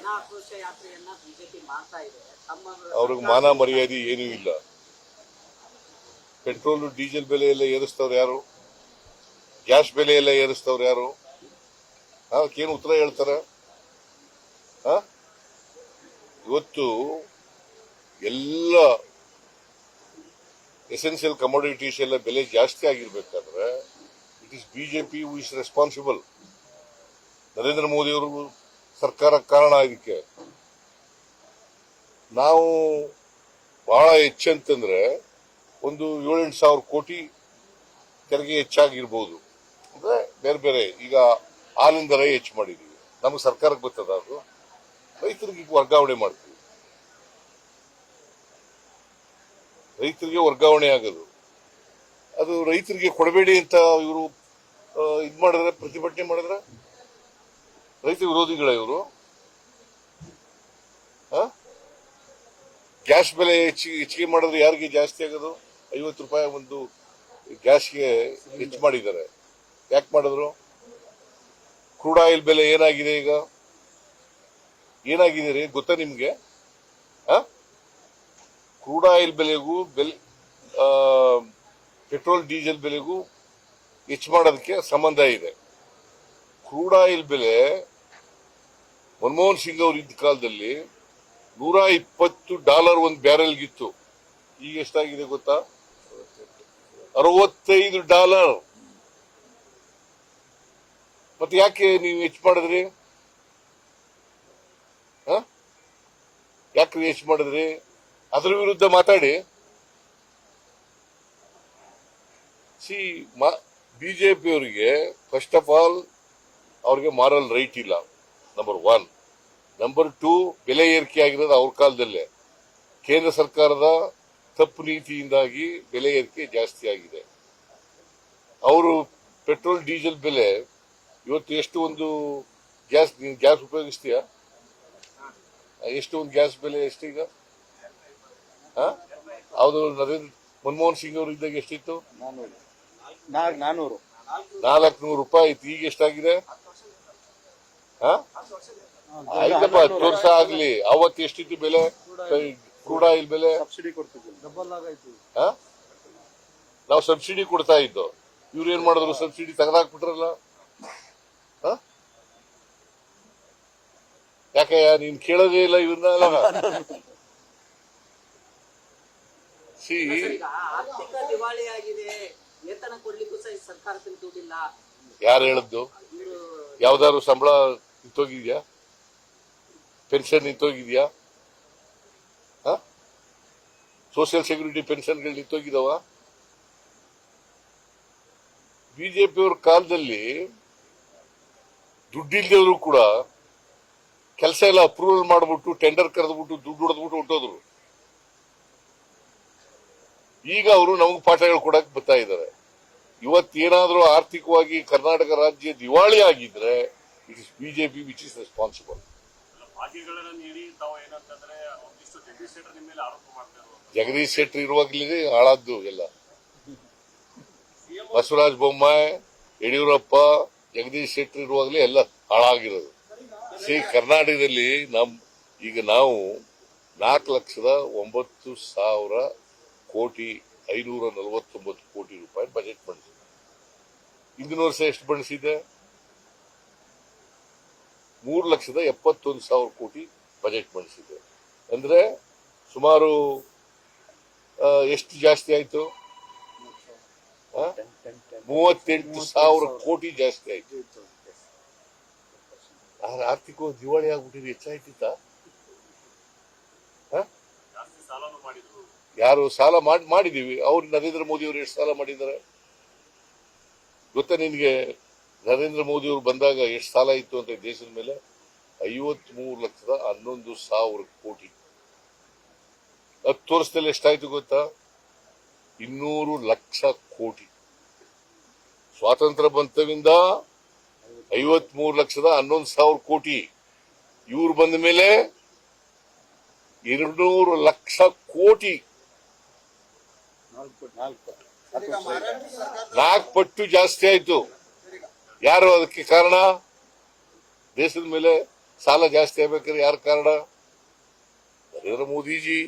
ಜನ ಆಕ್ರೋಶ ಯಾತ್ರೆಯನ್ನ ಬಿಜೆಪಿ ಮಾಡ್ತಾ ಇದೆ. ಅವ್ರಿಗೆ ಮಾನ ಮರ್ಯಾದೆ ಏನೂ ಇಲ್ಲ. ಪೆಟ್ರೋಲ್ ಡೀಸೆಲ್ ಬೆಲೆ ಎಲ್ಲ ಏರಿಸ್ತವ್ರು ಯಾರು? ಗ್ಯಾಸ್ ಬೆಲೆ ಎಲ್ಲ ಏರಿಸ್ತವ್ರು ಯಾರು? ಅದಕ್ಕೇನು ಉತ್ತರ ಹೇಳ್ತಾರ? ಇವತ್ತು ಎಲ್ಲ ಎಸೆನ್ಷಿಯಲ್ ಕಮೋಡಿಟೀಸ್ ಎಲ್ಲ ಬೆಲೆ ಜಾಸ್ತಿ ಆಗಿರ್ಬೇಕಾದ್ರೆ it is BJP who is responsible. Narendra Modi ಅವರು ಸರ್ಕಾರ ಕಾರಣ ಇದಕ್ಕೆ. ನಾವು ಬಹಳ ಹೆಚ್ಚಂತಂದ್ರೆ ಒಂದು 7-8 ಸಾವಿರ ಕೋಟಿ ತೆರಿಗೆ ಹೆಚ್ಚಾಗಿರ್ಬೋದು. ಅಂದ್ರೆ ಬೇರೆ ಬೇರೆ ಈಗ ಹಾಲಿನ ದರ ಹೆಚ್ಚು ಮಾಡಿದೀವಿ, ನಮಗೆ ಸರ್ಕಾರಕ್ಕೆ ಬರ್ತದ, ಅದು ರೈತರಿಗೆ ವರ್ಗಾವಣೆ ಮಾಡ್ತೀವಿ. ರೈತರಿಗೆ ವರ್ಗಾವಣೆ ಆಗೋದು, ಅದು ರೈತರಿಗೆ ಕೊಡಬೇಡಿ ಅಂತ ಇವರು ಇದ್ ಮಾಡಿದ್ರೆ, ಪ್ರತಿಭಟನೆ ಮಾಡಿದ್ರೆ ರೈತ ವಿರೋಧಿಗಳ ಇವರು. ಗ್ಯಾಸ್ ಬೆಲೆ ಹೆಚ್ಚಿಗೆ ಮಾಡಿದ್ರೆ ಯಾರಿಗೆ ಜಾಸ್ತಿ ಆಗೋದು? 50 ರೂಪಾಯಿ ಒಂದು ಗ್ಯಾಸ್ಗೆ ಹೆಚ್ಚು ಮಾಡಿದ್ದಾರೆ. ಯಾಕೆ ಮಾಡಿದ್ರು? ಕ್ರೂಡ್ ಆಯಿಲ್ ಬೆಲೆ ಏನಾಗಿದೆ ಈಗ? ಏನಾಗಿದೆ ರೀ ಗೊತ್ತಾ ನಿಮ್ಗೆ? ಕ್ರೂಡ್ ಆಯಿಲ್ ಬೆಲೆಗೂ ಪೆಟ್ರೋಲ್ ಡೀಸೆಲ್ ಬೆಲೆಗೂ ಹೆಚ್ಚು ಮಾಡೋದಕ್ಕೆ ಸಂಬಂಧ ಇದೆ. ಕ್ರೂಡ್ ಆಯಿಲ್ ಬೆಲೆ ಮನಮೋಹನ್ ಸಿಂಗ್ ಅವರು ಇದ್ದ ಕಾಲದಲ್ಲಿ $120 ಒಂದು ಬ್ಯಾರೆಲ್ಗಿತ್ತು. ಈಗ ಎಷ್ಟಾಗಿದೆ ಗೊತ್ತಾ? $65. ಮತ್ತೆ ಯಾಕೆ ನೀವು ಹೆಚ್ಚು ಮಾಡಿದ್ರಿ? ಯಾಕ್ರಿ ಹೆಚ್ಚು ಮಾಡಿದ್ರಿ? ಅದ್ರ ವಿರುದ್ಧ ಮಾತಾಡಿ. ಬಿಜೆಪಿ ಅವರಿಗೆ ಫಸ್ಟ್ ಆಫ್ ಆಲ್ ಅವ್ರಿಗೆ ಮಾರಲ್ ರೈಟ್ ಇಲ್ಲ, ನಂಬರ್ 1. ನಂಬರ್ 2, ಬೆಲೆ ಏರಿಕೆ ಆಗಿರೋದು ಅವ್ರ ಕಾಲದಲ್ಲೇ. ಕೇಂದ್ರ ಸರ್ಕಾರದ ತಪ್ಪು ನೀತಿಯಿಂದಾಗಿ ಬೆಲೆ ಏರಿಕೆ ಜಾಸ್ತಿ ಆಗಿದೆ. ಅವರು ಪೆಟ್ರೋಲ್ ಡೀಸೆಲ್ ಬೆಲೆ ಇವತ್ತು ಎಷ್ಟು? ಒಂದು ಗ್ಯಾಸ್ ಉಪಯೋಗಿಸ್ತೀಯಾ? ಎಷ್ಟು ಒಂದು ಗ್ಯಾಸ್ ಬೆಲೆ ಎಷ್ಟು ಈಗ? ಹೌದು, ಮನಮೋಹನ್ ಸಿಂಗ್ ಅವರು ಇದ್ದಾಗ ಎಷ್ಟಿತ್ತು? 400 ರೂಪಾಯಿ ಇತ್ತು. ಈಗ ಎಷ್ಟಾಗಿದೆ? ಆಯ್ತಪ್ಪ, 10 ವರ್ಷ ಆಗ್ಲಿ. ಅವತ್ತು ಎಷ್ಟಿತ್ತು ಬೆಲೆ? ಕ್ರೂಡ್ ಆಯಿಲ್ ಬೆಲೆ ನಾವು ಸಬ್ಸಿಡಿ ಕೊಡ್ತಾ ಇದ್ದೋ. ಇವ್ರು ಏನ್ ಮಾಡಿದ್ರು? ಸಬ್ಸಿಡಿ ತೆಗೆದಾಕ್ಬಿಟ್ರಲ್ಲ. ಯಾಕೆ ನೀನ್ ಕೇಳೋದೇ ಇಲ್ಲ ಇವನ್ನ? ಆರ್ಥಿಕ ದಿವಾಳಿ ಆಗಿದೆ, ವೇತನ ಕೊಡ್ಲಿಕ್ಕೂ ಸಹ ಸರ್ಕಾರದಲ್ಲಿ ದುಡ್ಡಿಲ್ಲ. ಯಾರು ಹೇಳದ್ದು? ಯಾವ್ದಾದ್ರು ಸಂಬಳ ನಿಂತೋಗಿದ್ಯಾ? ಪೆನ್ಷನ್ ನಿಂತೋಗಿದ್ಯಾ? ಸೋಷಿಯಲ್ ಸೆಕ್ಯೂರಿಟಿ ಪೆನ್ಷನ್ಗಳು ನಿಂತೋಗಿದಾವ? ಬಿಜೆಪಿಯವ್ರ ಕಾಲದಲ್ಲಿ ದುಡ್ಡಿಲ್ದವರು ಕೂಡ ಕೆಲಸ ಎಲ್ಲ ಅಪ್ರೂವಲ್ ಮಾಡ್ಬಿಟ್ಟು ಟೆಂಡರ್ ಕರೆದ್ಬಿಟ್ಟು ದುಡ್ಡು ಹೊಡೆದ್ಬಿಟ್ಟು ಹೊಟ್ಟೋದ್ರು. ಈಗ ಅವರು ನಮಗೆ ಪಾಠ ಹೇಳ್ಕೊಡಕ್ ಬರ್ತಾ ಇದ್ದಾರೆ. ಇವತ್ತೇನಾದ್ರೂ ಆರ್ಥಿಕವಾಗಿ ಕರ್ನಾಟಕ ರಾಜ್ಯ ದಿವಾಳಿ ಆಗಿದ್ರೆ it is BJP which is responsible. Jagadish Shettar ಇರುವಾಗಲೇ ಹಾಳಾದ್ದು ಎಲ್ಲ. ಬಸವರಾಜ ಬೊಮ್ಮಾಯಿ, ಯಡಿಯೂರಪ್ಪ, ಜಗದೀಶ್ ಶೆಟ್ಟರ್ ಇರುವಾಗಲೇ ಎಲ್ಲ ಹಾಳಾಗಿರೋದು. ಕರ್ನಾಟಕದಲ್ಲಿ ಈಗ ನಾವು 4,09,549 ಕೋಟಿ ರೂಪಾಯಿ ಬಜೆಟ್ ಮಾಡಿದ್ವಿ. ಹಿಂದಿನ ವರ್ಷ ಎಷ್ಟು ಬಣಿಸಿದೆ? 3,71,000 ಕೋಟಿ ಬಜೆಟ್ ಮಂಡಿಸಿದೆ. ಅಂದ್ರೆ ಸುಮಾರು ಎಷ್ಟು ಜಾಸ್ತಿ ಆಯ್ತು? 38,000 ಕೋಟಿ ಜಾಸ್ತಿ ಆಯ್ತು. ಆರ್ಥಿಕ ದಿವಾಳಿ ಆಗ್ಬಿಟ್ಟಿದೆ. ಹೆಚ್ಚಾಯ್ತಿತ್ತ? ಯಾರು ಸಾಲ ಮಾಡಿದೀವಿ? ಅವ್ರು ನರೇಂದ್ರ ಮೋದಿ ಅವರು ಎಷ್ಟು ಸಾಲ ಮಾಡಿದ್ದಾರೆ ಗೊತ್ತಾ ನಿನ್ಗೆ? ನರೇಂದ್ರ ಮೋದಿ ಅವರು ಬಂದಾಗ ಎಷ್ಟು ಸಾಲ ಇತ್ತು ಅಂತ ದೇಶದ ಮೇಲೆ? 53,11,000 ಕೋಟಿ. 10 ವರ್ಷದಲ್ಲಿ ಎಷ್ಟಾಯ್ತು ಗೊತ್ತಾ? 200 ಲಕ್ಷ ಕೋಟಿ. ಸ್ವಾತಂತ್ರ್ಯ ಬಂತವಿಂದ 53,11,000 ಕೋಟಿ. ಇವ್ರು ಬಂದ ಮೇಲೆ 200 ಲಕ್ಷ ಕೋಟಿ. 4 ಪಟ್ಟು ಜಾಸ್ತಿ ಆಯ್ತು. ಯಾರು ಅದಕ್ಕೆ ಕಾರಣ? ದೇಶದ ಮೇಲೆ ಸಾಲ ಜಾಸ್ತಿ ಆಗ್ಬೇಕಾದ್ರೆ ಯಾರ ಕಾರಣ? ನರೇಂದ್ರ ಮೋದಿಜಿ.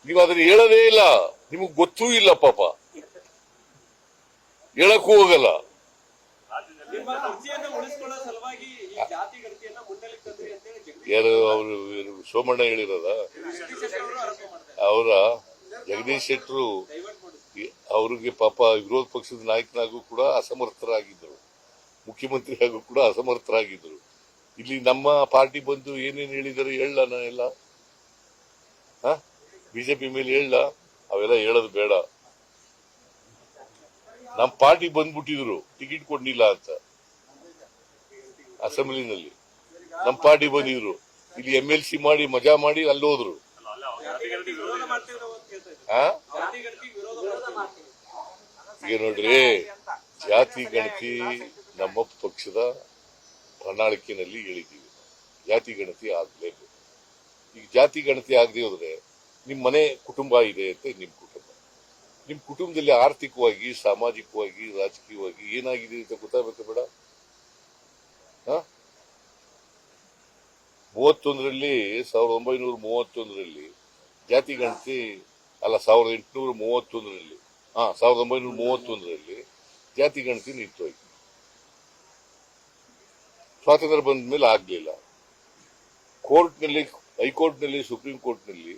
ನೀವು ಅದನ್ನ ಹೇಳೋದೇ ಇಲ್ಲ, ನಿಮಗ್ ಗೊತ್ತೂ ಇಲ್ಲ ಪಾಪ, ಹೇಳಕ್ಕೂ ಹೋಗಲ್ಲ. ನಿಮ್ಮ ಕುರ್ಚಿಯನ್ನು ಉಳಿಸಿಕೊಳ್ಳೋ ಸಲುವಾಗಿ ಈ ಜಾತಿ ಗಣತಿಯನ್ನ ಮುಂದಕ್ಕೆ ತಂದ್ರಿ ಅಂತ ಹೇಳಿ ಯಾರು ಅವರು ಸೋಮಣ್ಣ ಹೇಳಿರೋದ? ಅವರ ಜಗದೀಶ್ ಶೆಟ್ಟರು ಅವ್ರಿಗೆ ಪಾಪ ವಿರೋಧ ಪಕ್ಷದ ನಾಯಕನಾಗೂ ಕೂಡ ಅಸಮರ್ಥರಾಗಿದ್ದರು, ಮುಖ್ಯಮಂತ್ರಿಯಾಗೂ ಕೂಡ ಅಸಮರ್ಥರಾಗಿದ್ದರು. ಇಲ್ಲಿ ನಮ್ಮ ಪಾರ್ಟಿ ಬಂದು ಏನೇನು ಹೇಳಿದಾರೆ ಹೇಳಲ್ಲ, ಎಲ್ಲ ಬಿಜೆಪಿ ಮೇಲೆ ಹೇಳ, ಅವೆಲ್ಲ ಹೇಳೋದು ಬೇಡ. ನಮ್ಮ ಪಾರ್ಟಿ ಬಂದ್ಬಿಟ್ಟಿದ್ರು ಟಿಕೆಟ್ ಕೊಡ್ಲಿಲ್ಲ ಅಂತ ಅಸೆಂಬ್ಲಿನಲ್ಲಿ. ನಮ್ಮ ಪಾರ್ಟಿ ಬಂದಿದ್ರು, ಇಲ್ಲಿ MLC ಮಾಡಿ ಮಜಾ ಮಾಡಿ ಅಲ್ಲಿ ಹೋದ್ರು. ಈಗ ನೋಡ್ರಿ, ಜಾತಿ ಗಣತಿ ನಮ್ಮ ಪಕ್ಷದ ಪ್ರಣಾಳಿಕೆಯಲ್ಲಿ ಹೇಳಿದ್ದೀವಿ, ಜಾತಿ ಗಣತಿ ಆಗ್ಲೇಬೇಕು. ಈಗ ಜಾತಿ ಗಣತಿ ಆಗದೆ ಹೋದ್ರೆ ನಿಮ್ ಮನೆ ಕುಟುಂಬ ಇದೆ ಅಂತ ನಿಮ್ ಕುಟುಂಬದಲ್ಲಿ ಆರ್ಥಿಕವಾಗಿ, ಸಾಮಾಜಿಕವಾಗಿ, ರಾಜಕೀಯವಾಗಿ ಏನಾಗಿದೆ ಅಂತ ಗೊತ್ತಾಗಬೇಕು ಬೇಡ? 1931ರಲ್ಲಿ ಜಾತಿ ಗಣತಿ ಅಲ್ಲ, 1931ರಲ್ಲಿ ಜಾತಿ ಗಣತಿ ನಿಂತೋಯ್ತು. ಸ್ವಾತಂತ್ರ್ಯ ಬಂದ ಮೇಲೆ ಆಗ್ಲಿಲ್ಲ. ಕೋರ್ಟ್ನಲ್ಲಿ, ಹೈಕೋರ್ಟ್ನಲ್ಲಿ, ಸುಪ್ರೀಂ ಕೋರ್ಟ್ನಲ್ಲಿ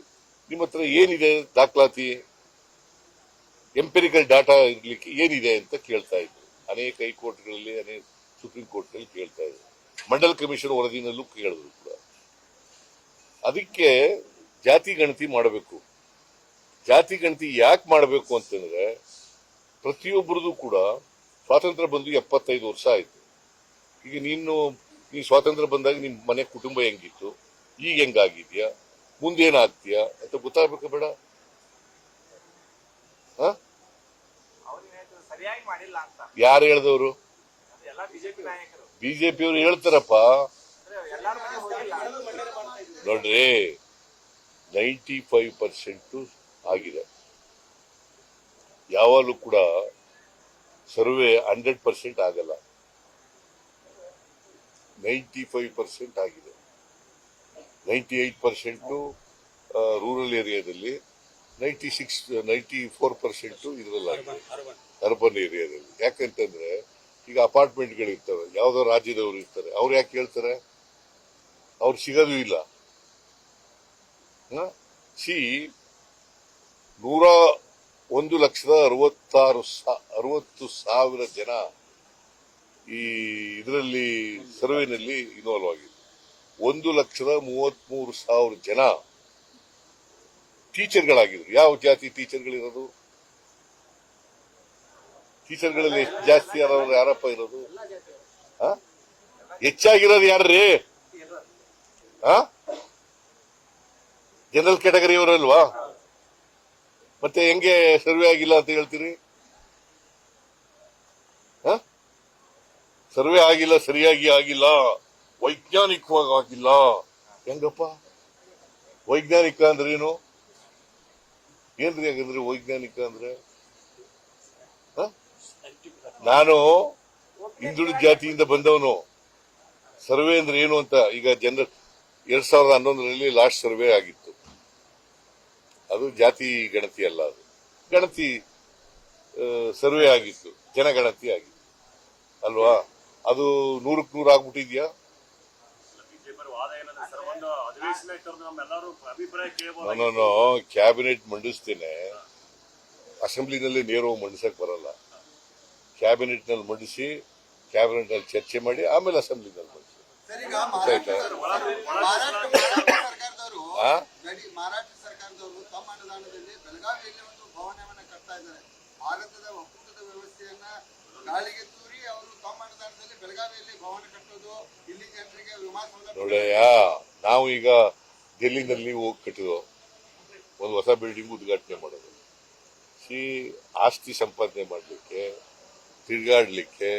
ನಿಮ್ಮ ಹತ್ರ ಏನಿದೆ ದಾಖಲಾತಿ, ಎಂಪೆರಿಕಲ್ ಡಾಟಾ ಇರ್ಲಿಕ್ಕೆ ಏನಿದೆ ಅಂತ ಕೇಳ್ತಾ ಇದ್ರು. ಅನೇಕ ಹೈಕೋರ್ಟ್ಗಳಲ್ಲಿ, ಅನೇಕ ಸುಪ್ರೀಂ ಕೋರ್ಟ್ನಲ್ಲಿ ಕೇಳ್ತಾ ಇದ್ರು. ಮಂಡಲ್ ಕಮಿಷನ್ ವರದಿನಲ್ಲೂ ಕೇಳಿದ್ರು ಕೂಡ. ಅದಕ್ಕೆ ಜಾತಿ ಗಣತಿ ಮಾಡಬೇಕು. ಜಾತಿ ಗಣತಿ ಯಾಕೆ ಮಾಡಬೇಕು ಅಂತಂದ್ರೆ, ಪ್ರತಿಯೊಬ್ಬರದು ಕೂಡ ಸ್ವಾತಂತ್ರ್ಯ ಬಂದು 75 ವರ್ಷ ಆಯ್ತು. ಈಗ ನೀ ಸ್ವಾತಂತ್ರ್ಯ ಬಂದಾಗ ನಿಮ್ ಮನೆ ಕುಟುಂಬ ಹೆಂಗಿತ್ತು, ಈಗ ಹೆಂಗಾಗಿದ್ಯಾ, ಮುಂದೇನಾಗ್ತೀಯಾ ಅಂತ ಗೊತ್ತಾಗಬೇಕು ಬೇಡ? ಯಾರು ಹೇಳ್ದವ್ರು? ಬಿಜೆಪಿಯವರು ಹೇಳ್ತಾರಪ್ಪ. ನೋಡ್ರಿ, 95% ಆಗಿದೆ. ಯಾವಾಗಲೂ ಕೂಡ ಸರ್ವೆ 100% ಆಗಲ್ಲ. 95% ಆಗಿದೆ. 98% ರೂರಲ್ ಏರಿಯಾದಲ್ಲಿ, 94% ಇದರಲ್ಲಾಗಿದೆ ಅರ್ಬನ್ ಏರಿಯಾದಲ್ಲಿ. ಯಾಕಂತಂದ್ರೆ ಈಗ ಅಪಾರ್ಟ್ಮೆಂಟ್ಗಳಿರ್ತವೆ, ಯಾವ್ದೋ ರಾಜ್ಯದವರು ಇರ್ತಾರೆ, ಅವ್ರು ಯಾಕೆ ಹೇಳ್ತಾರೆ? ಅವ್ರು ಸಿಗೋದು ಇಲ್ಲ. 1,60,60,000 ಜನ ಈ ಇದರಲ್ಲಿ ಸರ್ವೆನಲ್ಲಿ ಇನ್ವಾಲ್ವ್ ಆಗಿದೆ. 1,33,000 ಜನ ಟೀಚರ್ಗಳಾಗಿದ್ರು. ಯಾವ ಜಾತಿ ಟೀಚರ್ಗಳಿರೋದು? ಟೀಚರ್ಗಳಲ್ಲಿ ಎಷ್ಟು ಜಾಸ್ತಿ ಯಾರಪ್ಪ ಇರೋದು? ಹೆಚ್ಚಾಗಿರೋದು ಯಾರ್ರೀ? ಜನರಲ್ ಕ್ಯಾಟಗರಿ ಅವರಲ್ವಾ? ಮತ್ತೆ ಹೆಂಗೆ ಸರ್ವೆ ಆಗಿಲ್ಲ ಅಂತ ಹೇಳ್ತೀರಿ? ಸರ್ವೆ ಆಗಿಲ್ಲ, ಸರಿಯಾಗಿ ಆಗಿಲ್ಲ, ವೈಜ್ಞಾನಿಕವಾಗಿ ಆಗಿಲ್ಲ. ಹೆಂಗಪ್ಪ ವೈಜ್ಞಾನಿಕ ಅಂದ್ರೆ ಏನು? ಏನ್ರಿ ಹಾಗಂದ್ರೆ ವೈಜ್ಞಾನಿಕ ಅಂದ್ರೆ? ನಾನು ಹಿಂದುಳಿದ ಜಾತಿಯಿಂದ ಬಂದವನು. ಸರ್ವೆ ಅಂದ್ರೆ ಏನು ಅಂತ ಈಗ 2011ರಲ್ಲಿ ಲಾಸ್ಟ್ ಸರ್ವೆ ಆಗಿತ್ತು. ಅದು ಜಾತಿ ಗಣತಿ ಅಲ್ಲ, ಅದು ಗಣತಿ ಸರ್ವೆ ಆಗಿತ್ತು, ಜನಗಣತಿ ಆಗಿತ್ತು ಅಲ್ವಾ? ಅದು 100ಕ್ಕೆ 100 ಆಗ್ಬಿಟ್ಟಿದ್ಯಾ? ನಾನು ಕ್ಯಾಬಿನೆಟ್ ಮಂಡಿಸ್ತೇನೆ, ಅಸೆಂಬ್ಲಿನಲ್ಲಿ ನೇರವಾಗಿ ಮಂಡಿಸಕ್ ಬರಲ್ಲ. ಕ್ಯಾಬಿನೆಟ್ ನಲ್ಲಿ ಮಂಡಿಸಿ, ಕ್ಯಾಬಿನೆಟ್ ನಲ್ಲಿ ಚರ್ಚೆ ಮಾಡಿ, ಆಮೇಲೆ ಅಸೆಂಬ್ಲಿನಲ್ಲಿ ಮಂಡಿಸಿ. ಮಹಾರಾಷ್ಟ್ರ ಸರ್ಕಾರದವರು ತಮ್ಮ ಅನುದಾನದಲ್ಲಿ ಬೆಳಗಾವಿಯಲ್ಲಿ ಒಂದು ಭವನವನ್ನ ಕಟ್ತಾ ಇದ್ದಾರೆ. ಭಾರತದ ಒಕ್ಕೂಟದ ವ್ಯವಸ್ಥೆಯನ್ನ ಗಾಳಿಗೆ ತೂರಿ ಅವರು ತಮ್ಮ ಅನುದಾನದಲ್ಲಿ ಬೆಳಗಾವಿಯಲ್ಲಿ ಭವನ ಕಟ್ಟೋದು, ಇಲ್ಲಿ ಜನರಿಗೆ ವಿಮಾನ ನೋಡಯ್ಯ, ನಾವು ಈಗ ಡೆಲ್ಲಿನಲ್ಲಿ ಹೋಗಿ ಕಟ್ಟಿದೋ ಒಂದು ಹೊಸ ಬಿಲ್ಡಿಂಗ್ ಉದ್ಘಾಟನೆ ಮಾಡೋದು. ಆಸ್ತಿ ಸಂಪಾದನೆ ಮಾಡಲಿಕ್ಕೆ, ತಿರುಗಾಡ್ಲಿಕ್ಕೆ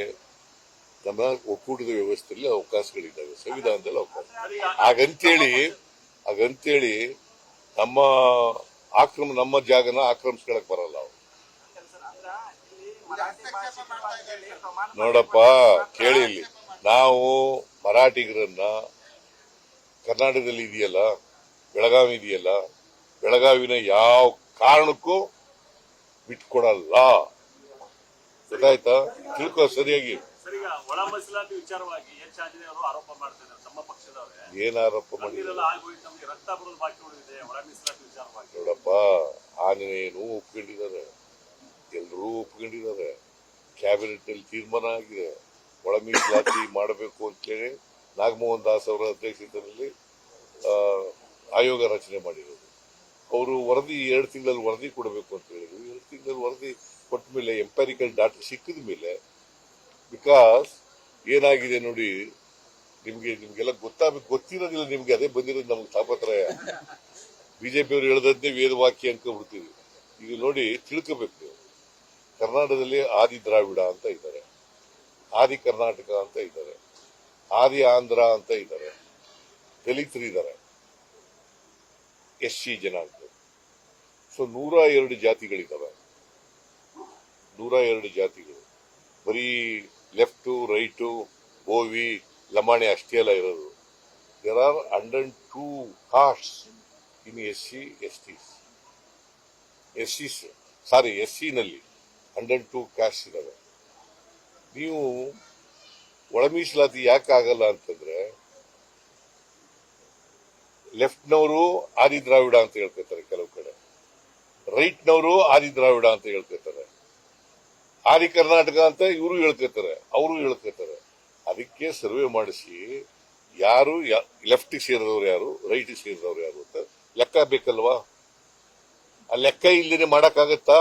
ನಮ್ಮ ಒಕ್ಕೂಟದ ವ್ಯವಸ್ಥೆಯಲ್ಲಿ ಅವಕಾಶಗಳಿದ್ದಾವೆ, ಸಂವಿಧಾನದಲ್ಲಿ ಅವಕಾಶ. ಹಾಗಂತೇಳಿ ನಮ್ಮ ಜಾಗನ ಆಕ್ರಮಿಸ್ಕೊಳಕ್ ಬರಲ್ಲ ಅವ್ರು. ನೋಡಪ್ಪ, ಕೇಳಿ, ಇಲ್ಲಿ ನಾವು ಮರಾಠಿಗರನ್ನ ಕರ್ನಾಟಕದಲ್ಲಿ ಇದೆಯಲ್ಲ, ಬೆಳಗಾವಿ ಇದೆಯಲ್ಲ, ಬೆಳಗಾವಿನ ಯಾವ ಕಾರಣಕ್ಕೂ ಬಿಟ್ಕೊಡಲ್ಲ. ಗೊತ್ತಾಯ್ತಾ? ತಿಳ್ಕೊ ಸರಿಯಾಗಿ. ಸರ್, ಈಗ ಒಳ ಮೀಸಲಾತಿ ವಿಚಾರವಾಗಿ ಎಚ್ ಆಂಜನೇಯ ಅವರು ಆರೋಪ ಮಾಡ್ತಾ ಇದ್ದಾರೆ, ತಮ್ಮ ಪಕ್ಷದವರೇ. ಏನ್ ಆರೋಪ ಮಾಡಿದ್ರು? ಮಂದಿರೆಲ್ಲ ಆಗೋಯ್ತು, ನಮಗೆ ರಕ್ತ ಬರೋದು ಬಾಕಿ ಉಳಿದಿದೆ ಒಳ ಮೀಸಲಾತಿ ವಿಚಾರವಾಗಿ. ನೋಡಪ್ಪ, ಆಂಜನೇಯನು ಒಪ್ಕೊಂಡಿದ್ದಾರೆ, ಎಲ್ಲರೂ ಒಪ್ಕೊಂಡಿದ್ದಾರೆ. ಕ್ಯಾಬಿನೆಟ್ ನಲ್ಲಿ ತೀರ್ಮಾನ ಆಗಿದೆ, ಒಳ ಮೀಸಲಾತಿ ಮಾಡಬೇಕು ಅಂತೇಳಿ ನಾಗಮೋಹನ್ ದಾಸ್ ಅವರ ಅಧ್ಯಕ್ಷತೆಯಲ್ಲಿ ಆಯೋಗ ರಚನೆ ಮಾಡಿರೋದು. ಅವರು ವರದಿ 2 ತಿಂಗಳಲ್ಲಿ ವರದಿ ಕೊಡಬೇಕು ಅಂತ ಹೇಳಿದ್ರು. 2 ತಿಂಗಳಲ್ಲಿ ವರದಿ ಕೊಟ್ಟ ಮೇಲೆ ಎಂಪ್ಯಾರಿಕಲ್ ಡಾಟಾ ಸಿಕ್ಕಿದ ಮೇಲೆ, ಬಿಕಾಸ್ ಏನಾಗಿದೆ ನೋಡಿ, ನಿಮ್ಗೆಲ್ಲ ಗೊತ್ತಿರೋದಿಲ್ಲ. ನಿಮ್ಗೆ ಅದೇ ಬಂದಿರೋದು ನಮ್ಗೆ ತಾಪತ್ರಯ. ಬಿಜೆಪಿಯವರು ಹೇಳದಂತೆ ವೇದವಾಕ್ಯ ಅನ್ಕೊಂಡ್ಬಿಡ್ತೀವಿ. ಈಗ ನೋಡಿ, ತಿಳ್ಕೋಬೇಕು ನೀವು. ಕರ್ನಾಟಕದಲ್ಲಿ ಆದಿ ದ್ರಾವಿಡ ಅಂತ ಇದ್ದಾರೆ, ಆದಿ ಕರ್ನಾಟಕ ಅಂತ ಇದ್ದಾರೆ, ಆದಿ ಆಂಧ್ರ ಅಂತ ಇದ್ದಾರೆ, ದಲಿತರಿದ್ದಾರೆ, SC ಜನಾಂಗ. ಸೊ 102 ಜಾತಿಗಳಿದ್ದಾವೆ. 102 ಜಾತಿಗಳು. ಬರೀ ಲೆಫ್ಟು, ರೈಟು, ಬೋವಿ, ಲಮಾಣಿ ಅಷ್ಟೇ ಅಲ್ಲ ಇರೋದು. There are 102 castes in SC ನಲ್ಲಿ 102 ಕಾಸ್ಟ್ ಇದಾವೆ. ನೀವು ಒಳ ಮೀಸಲಾತಿ ಯಾಕೆ ಆಗಲ್ಲ ಅಂತಂದ್ರೆ, ಲೆಫ್ಟ್ನವರು ಆದಿ ದ್ರಾವಿಡ ಅಂತ ಹೇಳ್ಕೊತಾರೆ ಕೆಲವು ಕಡೆ, ರೈಟ್ನವರು ಆದಿ ದ್ರಾವಿಡ ಅಂತ ಹೇಳ್ಕೊತಾರೆ, ಆದಿ ಕರ್ನಾಟಕ ಅಂತ ಇವರು ಹೇಳ್ಕೊತಾರೆ, ಅವರು ಹೇಳ್ಕೊತಾರೆ. ಅದಕ್ಕೆ ಸರ್ವೆ ಮಾಡಿಸಿ ಯಾರು ಲೆಫ್ಟ್ ಸೇರಿದವ್ರು ಯಾರು, ರೈಟ್ ಸೇರಿದವ್ರು ಯಾರು ಅಂತ ಲೆಕ್ಕ ಬೇಕಲ್ವಾ? ಆ ಲೆಕ್ಕ ಇಲ್ಲದೇನೆ ಮಾಡಕ್ಕಾಗತ್ತಾ?